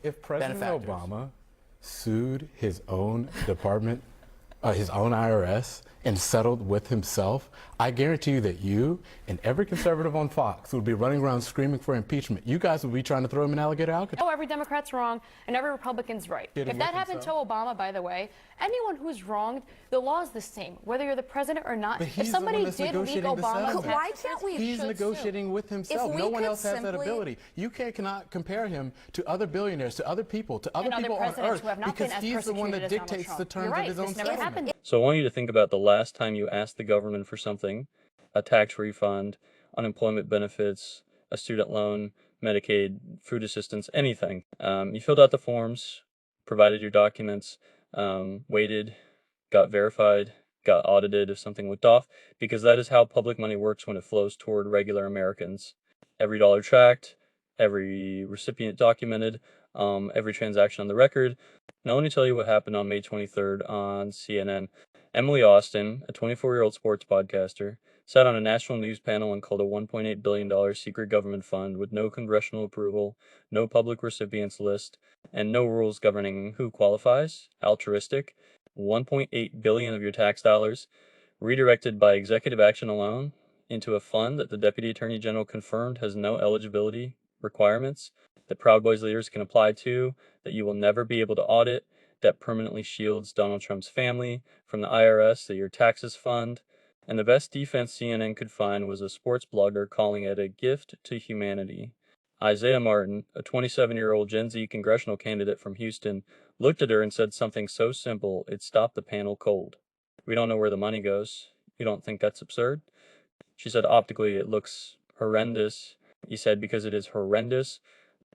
If President benefactors. Obama sued his own department, his own IRS, and settled with himself, I guarantee you that you and every conservative on Fox would be running around screaming for impeachment. You guys would be trying to throw him in alligator Alcatraz. Oh, every Democrat's wrong and every Republican's right. If that happened to Obama, by the way, anyone who's wronged, the law is the same, whether you're the president or not. But If he's somebody the one that's did leak negotiating the Obama's settlement. Why can't we? He's negotiating with himself. No one else has that ability. You cannot compare him to other billionaires, to other people, to other people on earth, because he's the one that dictates the terms of his own settlement. So I want you to think about the last time you asked the government for something: a tax refund, unemployment benefits, a student loan, Medicaid, food assistance, anything. You filled out the forms, provided your documents, waited, got verified, got audited if something looked off, because that is how public money works when it flows toward regular Americans. Every dollar tracked, every recipient documented, every transaction on the record. Now let me tell you what happened on May 23rd on CNN. Emily Austin, a 24-year-old sports podcaster, sat on a national news panel and called a $1.8 billion secret government fund with no congressional approval, no public recipients list, and no rules governing who qualifies, altruistic, $1.8 billion of your tax dollars, redirected by executive action alone into a fund that the Deputy Attorney General confirmed has no eligibility requirements, that Proud Boys leaders can apply to, that you will never be able to audit, that permanently shields Donald Trump's family from the IRS, that your taxes fund. And the best defense CNN could find was a sports blogger calling it a gift to humanity. Isaiah Martin, a 27-year-old Gen Z congressional candidate from Houston, looked at her and said something so simple it stopped the panel cold. "We don't know where the money goes. You don't think that's absurd?" She said, "Optically, it looks horrendous." He said, "Because it is horrendous.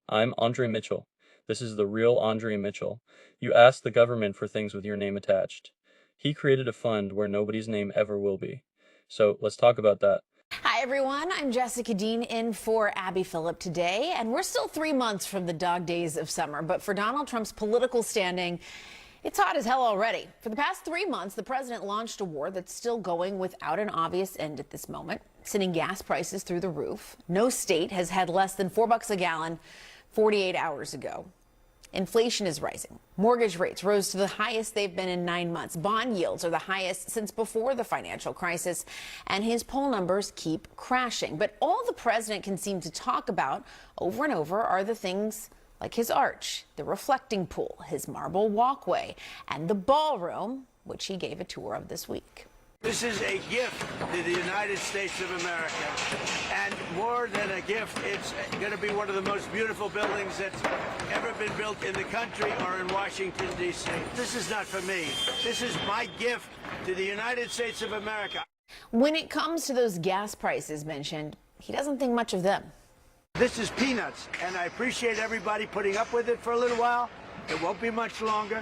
I'm Andre Mitchell. This is the real Andre Mitchell. You ask the government for things with your name attached. He created a fund where nobody's name ever will be." So let's talk about that. Hi, everyone. I'm Jessica Dean in for Abby Phillip today, and we're still 3 months from the dog days of summer. But for Donald Trump's political standing, it's hot as hell already. For the past 3 months, the president launched a war that's still going without an obvious end at this moment, sending gas prices through the roof. No state has had less than $4 a gallon 48 hours ago. Inflation is rising. Mortgage rates rose to the highest they've been in 9 months. Bond yields are the highest since before the financial crisis, and his poll numbers keep crashing. But all the president can seem to talk about over and over are the things like his arch, the reflecting pool, his marble walkway, and the ballroom, which he gave a tour of this week. This is a gift to the United States of America. And more than a gift, it's going to be one of the most beautiful buildings that's ever been built in the country or in Washington, D.C. This is not for me. This is my gift to the United States of America. When it comes to those gas prices mentioned, he doesn't think much of them. This is peanuts, and I appreciate everybody putting up with it for a little while. It won't be much longer.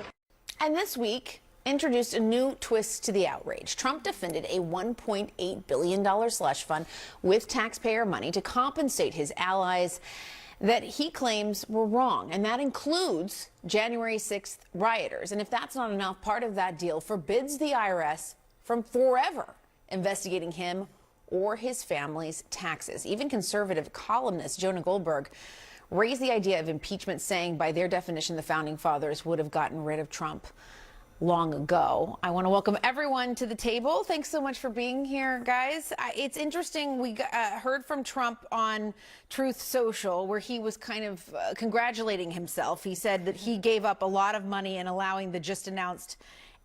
And this week introduced a new twist to the outrage. Trump defended a $1.8 billion slush fund with taxpayer money to compensate his allies that he claims were wrong. And that includes January 6th rioters. And if that's not enough, part of that deal forbids the IRS from forever investigating him or his family's taxes. Even conservative columnist Jonah Goldberg raised the idea of impeachment, saying by their definition, the founding fathers would have gotten rid of Trump long ago. I want to welcome everyone to the table. Thanks so much for being here, guys. It's interesting. We heard from Trump on Truth Social, where he was kind of congratulating himself. He said that he gave up a lot of money in allowing the just announced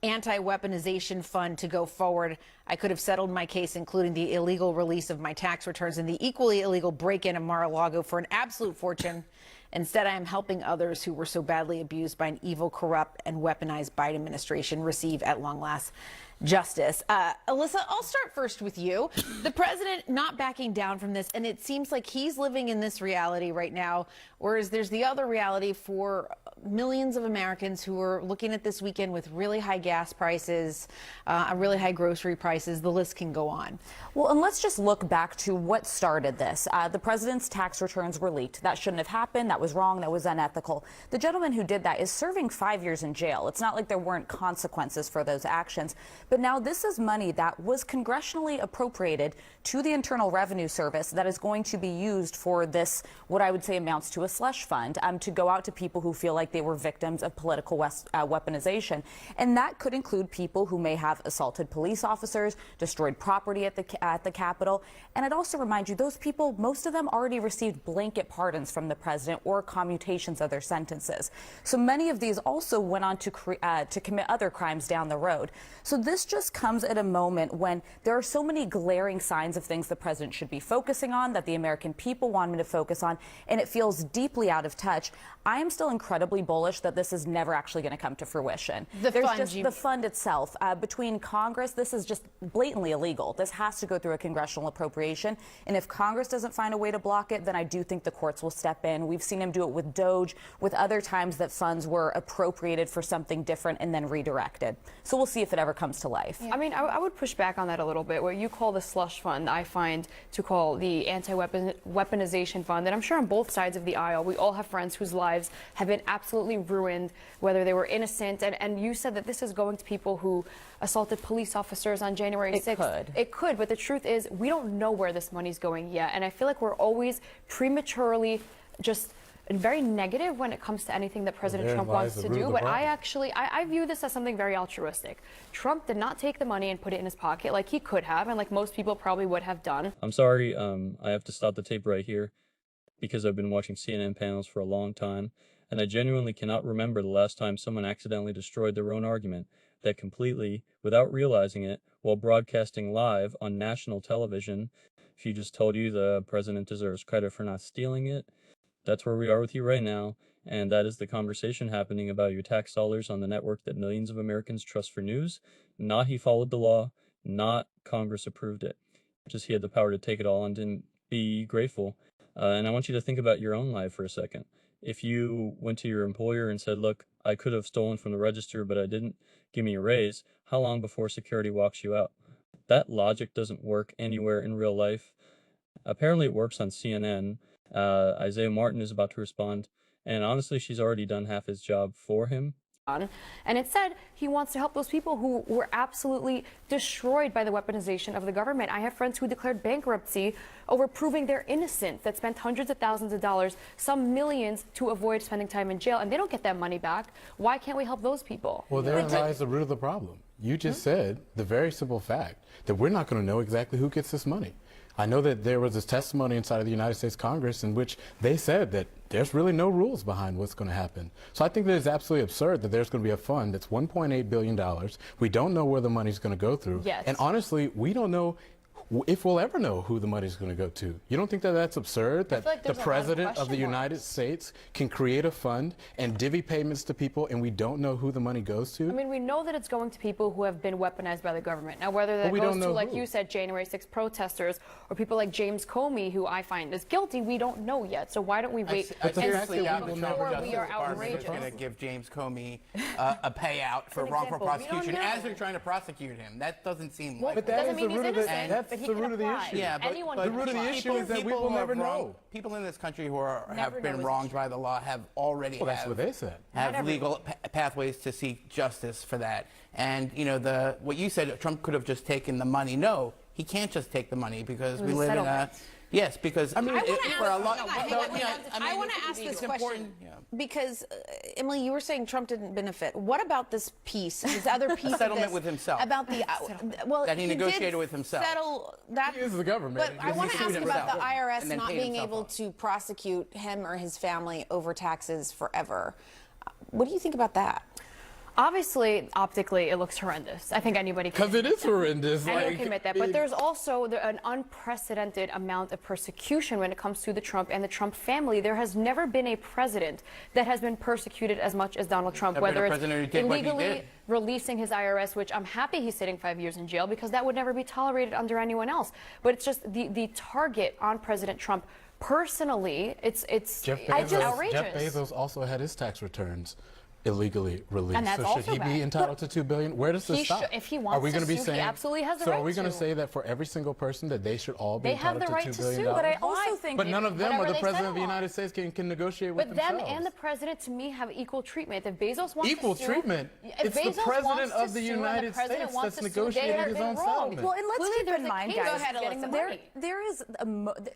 Anti-Weaponization fund to go forward. I could have settled my case, including the illegal release of my tax returns and the equally illegal break-in of Mar-a-Lago, for an absolute fortune. Instead, I am helping others who were so badly abused by an evil, corrupt, and weaponized Biden administration receive, at long last, justice. Alyssa, I'll start first with you. The president not backing down from this, and it seems like he's living in this reality right now, whereas there's the other reality for millions of Americans who are looking at this weekend with really high gas prices, really high grocery prices. The list can go on. Well, and let's just look back to what started this. The president's tax returns were leaked. That shouldn't have happened. That was wrong. That was unethical. The gentleman who did that is serving 5 years in jail. It's not like there weren't consequences for those actions. But now this is money that was congressionally appropriated to the Internal Revenue Service that is going to be used for this, what I would say amounts to a slush fund, to go out to people who feel like they were victims of political weaponization. And that could include people who may have assaulted police officers, destroyed property at the Capitol. And I'd also remind you, those people, most of them already received blanket pardons from the president or commutations of their sentences. So many of these also went on to commit other crimes down the road. So this just comes at a moment when there are so many glaring signs of things the president should be focusing on, that the American people want him to focus on, and it feels deeply out of touch. I am still incredibly bullish that this is never actually going to come to fruition. The fund itself, between Congress, this is just blatantly illegal. This has to go through a congressional appropriation, and if Congress doesn't find a way to block it, then I do think the courts will step in. We've seen him do it with Doge, with other times that funds were appropriated for something different and then redirected. So we'll see if it ever comes to life. I mean, I would push back on that a little bit. What you call the slush fund, I find to call the anti-weaponization fund. And I'm sure on both sides of the aisle, we all have friends whose lives have been absolutely ruined, whether they were innocent. And you said that this is going to people who assaulted police officers on January 6th. It could, but the truth is we don't know where this money's going yet. And I feel like we're always prematurely just very negative when it comes to anything that President Trump wants to do. But I view this as something very altruistic. Trump did not take the money and put it in his pocket like he could have, and like most people probably would have done. I'm sorry, I have to stop the tape right here because I've been watching CNN panels for a long time, and I genuinely cannot remember the last time someone accidentally destroyed their own argument that completely, without realizing it, while broadcasting live on national television. If you just told you the president deserves credit for not stealing it, that's where we are with you right now, and that is the conversation happening about your tax dollars on the network that millions of Americans trust for news. Not he followed the law, not Congress approved it. Just he had the power to take it all and didn't be grateful. And I want you to think about your own life for a second. If you went to your employer and said, look, I could have stolen from the register, but I didn't, give me a raise, how long before security walks you out? That logic doesn't work anywhere in real life. Apparently it works on CNN. Isaiah Martin is about to respond, and honestly, she's already done half his job for him. And it said he wants to help those people who were absolutely destroyed by the weaponization of the government. I have friends who declared bankruptcy over proving they're innocent, that spent hundreds of thousands of dollars, some millions, to avoid spending time in jail, and they don't get that money back. Why can't we help those people? Well, therein lies the root of the problem. You just said the very simple fact that we're not going to know exactly who gets this money. I know that there was this testimony inside of the United States Congress in which they said that there's really no rules behind what's going to happen. So I think that it's absolutely absurd that there's going to be a fund that's $1.8 billion. We don't know where the money's going to go through. Yes. And honestly, we don't know if we'll ever know who the money's going to go to. You don't think that that's absurd, that like the president of the United States can create a fund and divvy payments to people and we don't know who the money goes to? I mean, we know that it's going to people who have been weaponized by the government. Now, whether that goes to, like you said, January 6th protesters or people like James Comey, who I find is guilty, we don't know yet. So why don't we wait and see before we are outrageous? Going to give James Comey a payout for wrongful prosecution as they're trying to prosecute him. That doesn't seem like but doesn't mean he's innocent. That's the root of the issue. Yeah, but the root of the issue is that we will never know. People in this country who have been wronged by the law have already that's what they said. Have legal pathways to seek justice for that. And you know, what you said, Trump could have just taken the money. No, he can't just take the money because we live in a yes, because I mean, I want to ask this question because Emily, you were saying Trump didn't benefit. What about this piece? This other piece settlement with himself about the that he negotiated with himself. Settle that. He is the government. But I want to ask about the IRS not being able to prosecute him or his family over taxes forever. What do you think about that? Obviously, optically, it looks horrendous. I think anybody can. Because it is horrendous. Anyone can admit that. But there's also an unprecedented amount of persecution when it comes to the Trump and the Trump family. There has never been a president that has been persecuted as much as Donald Trump, whether it's illegally releasing his IRS, which I'm happy he's sitting 5 years in jail because that would never be tolerated under anyone else. But it's just the target on President Trump Personally, it's Jeff outrageous. Jeff Bezos also had his tax returns illegally released. And that's so should also he be bad. entitled to $2 billion? Where does this He stop? if he wants are we to gonna be sue, saying, he absolutely has the so right are we going to to. say that for every single person that they should all be They have entitled the right to to $2 billion? sue, But I also Why? think But none of them or Whatever the they president of the settle on. United States can negotiate with But them themselves. and the president, to me, have equal treatment. If Bezos wants Equal to sue, treatment? if It's the Bezos president wants to of the sue and United president States wants that's to sue, they negotiating have his been own wrong. settlement. Well, and let's Clearly keep there's in a mind, case guys, of getting the money. there is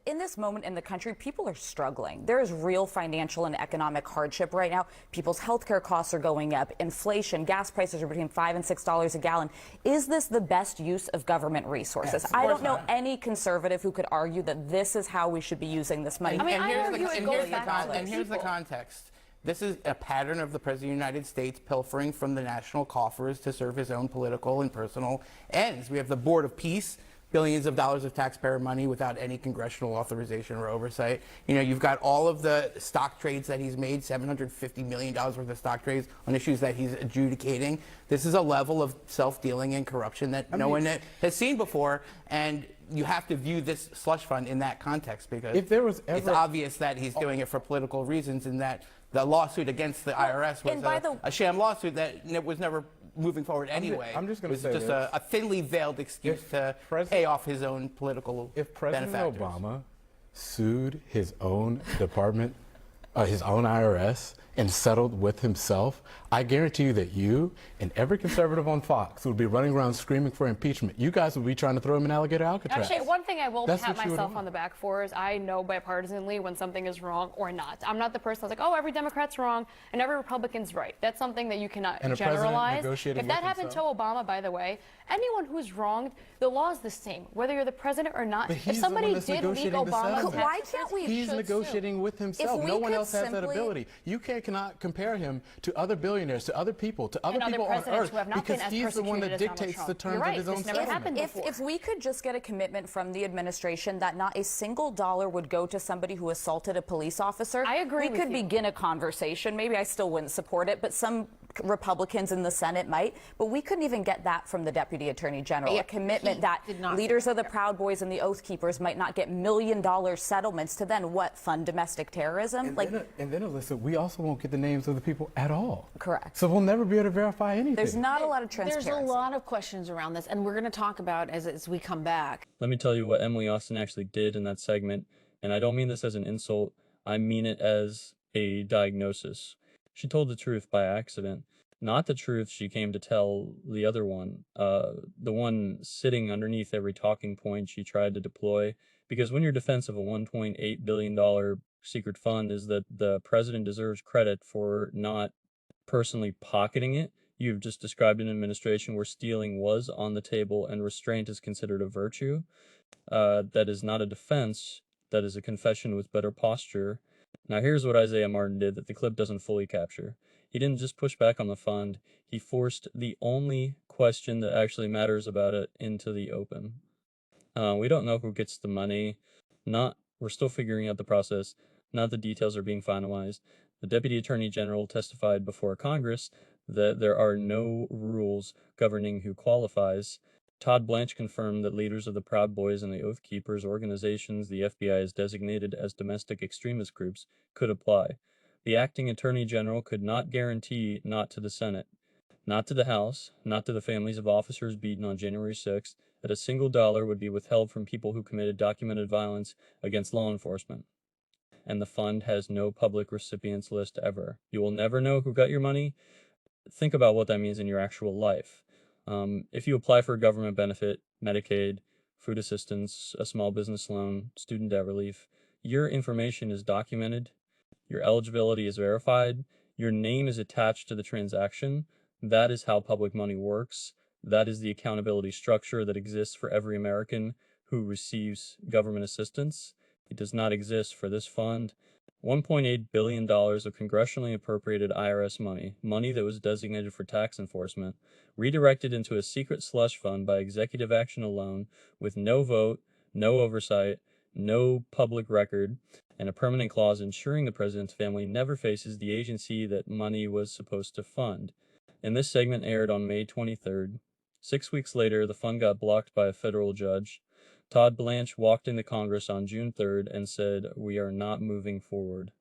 in this moment in the country, people are struggling. There is real financial and economic hardship right now. People's healthcare costs are going up, inflation, gas prices are between $5 and $6 a gallon. Is this the best use of government resources? Yes, of I course don't know not. any conservative who could argue that this is how we should be using this money. I mean, I here's argue the, it and goes here's the back to con- the and here's the people. context. This is a pattern of the President of the United States pilfering from the national coffers to serve his own political and personal ends. We have the Board of Peace, billions of dollars of taxpayer money without any congressional authorization or oversight. You know, you've got all of the stock trades that he's made, $750 million worth of stock trades on issues that he's adjudicating. This is a level of self-dealing and corruption that no one has seen before, and you have to view this slush fund in that context because If there was it's ever- obvious that he's doing it for political reasons and that the lawsuit against the IRS and by was a sham lawsuit that was never moving forward anyway. I'm just It gonna was say just this. a thinly veiled excuse If to President- pay off his own political If President benefactors. Obama sued his own department, his own IRS, and settled with himself, I guarantee you that you and every conservative on Fox would be running around screaming for impeachment. You guys would be trying to throw him in alligator Alcatraz. Actually, one thing I will That's pat what you would myself want. on the back for is I know bipartisanly when something is wrong or not. I'm not the person that's like, oh, every Democrat's wrong and every Republican's right. That's something that you cannot And a president generalize. negotiating If that with happened to himself. Obama, by the way, anyone who's wronged, the law is the same, whether you're the president or not. But If he's the somebody one that's did leak negotiating the Obama's settlement. tax Why can't returns, we- he He's should negotiating sue. with himself. we No one could else has that simply- ability. You cannot compare him to other billionaires, to other people, to other And other people on presidents earth, who have not because been as he's the one that persecuted as Donald dictates Trump. the terms You're right, of his own this never settlement. happened before. If we could just get a commitment from the administration that not a single dollar would go to somebody who assaulted a police officer, I agree we with could you. begin a conversation. Maybe I still wouldn't support it, but some Republicans in the Senate might. But we couldn't even get that from the Deputy Attorney General, Yeah, a commitment he that did not leaders of the Proud Boys and the Oath Keepers might not get $1 million settlements to then what, fund domestic terrorism? And then, Alyssa, we also won't get the names of the people at all. Correct. So we'll never be able to verify anything. There's not a lot of There's transparency. a lot of questions around this, and we're going to talk about as we come back. Let me tell you what Emily Austin actually did in that segment, and I don't mean this as an insult, I mean it as a diagnosis. She told the truth by accident, not the truth she came to tell the other one, the one sitting underneath every talking point she tried to deploy, because when your defense of a $1.8 billion secret fund is that the president deserves credit for not personally pocketing it, you've just described an administration where stealing was on the table and restraint is considered a virtue. That is not a defense, that is a confession with better posture. Now here's what Isaiah Martin did that the clip doesn't fully capture. He didn't just push back on the fund, he forced the only question that actually matters about it into the open. We don't know who gets the money, we're still figuring out the process, not the details are being finalized. The Deputy Attorney General testified before Congress that there are no rules governing who qualifies. Todd Blanche confirmed that leaders of the Proud Boys and the Oath Keepers organizations the FBI has designated as domestic extremist groups could apply. The acting Attorney General could not guarantee not to the Senate, not to the House, not to the families of officers beaten on January 6th, that a single dollar would be withheld from people who committed documented violence against law enforcement. And the fund has no public recipients list ever. You will never know who got your money. Think about what that means in your actual life. If you apply for a government benefit, Medicaid, food assistance, a small business loan, student debt relief, your information is documented, your eligibility is verified, your name is attached to the transaction. That is how public money works. That is the accountability structure that exists for every American who receives government assistance. It does not exist for this fund. $1.8 billion of congressionally appropriated IRS money, money that was designated for tax enforcement, redirected into a secret slush fund by executive action alone, with no vote, no oversight, no public record, and a permanent clause ensuring the president's family never faces the agency that money was supposed to fund. And this segment aired on May 23rd. 6 weeks later, the fund got blocked by a federal judge. Todd Blanche walked into Congress on June 3rd and said, "We are not moving forward."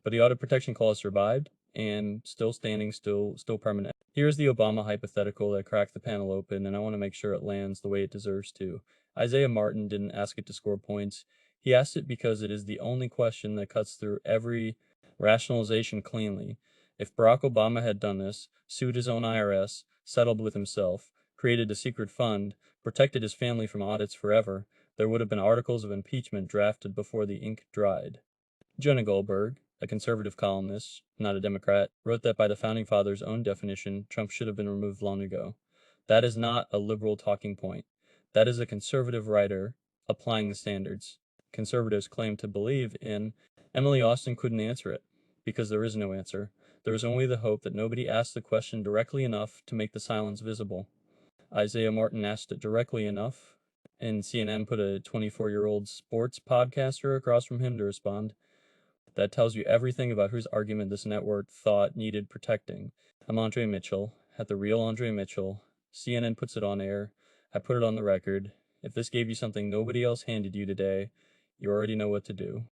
But the Audit Protection Clause survived and still standing, still permanent. Here's the Obama hypothetical that cracked the panel open, and I want to make sure it lands the way it deserves to. Isaiah Martin didn't ask it to score points. He asked it because it is the only question that cuts through every rationalization cleanly. If Barack Obama had done this, sued his own IRS, settled with himself, created a secret fund, protected his family from audits forever, there would have been articles of impeachment drafted before the ink dried. Jonah Goldberg, a conservative columnist, not a Democrat, wrote that by the Founding Fathers' own definition, Trump should have been removed long ago. That is not a liberal talking point. That is a conservative writer applying the standards. Conservatives claim to believe in. Emily Austin couldn't answer it, because there is no answer. There is only the hope that nobody asked the question directly enough to make the silence visible. Isaiah Martin asked it directly enough, and CNN put a 24-year-old sports podcaster across from him to respond. That tells you everything about whose argument this network thought needed protecting. I'm Andre Mitchell, at The Real Andre Mitchell. CNN puts it on air. I put it on the record. If this gave you something nobody else handed you today, you already know what to do.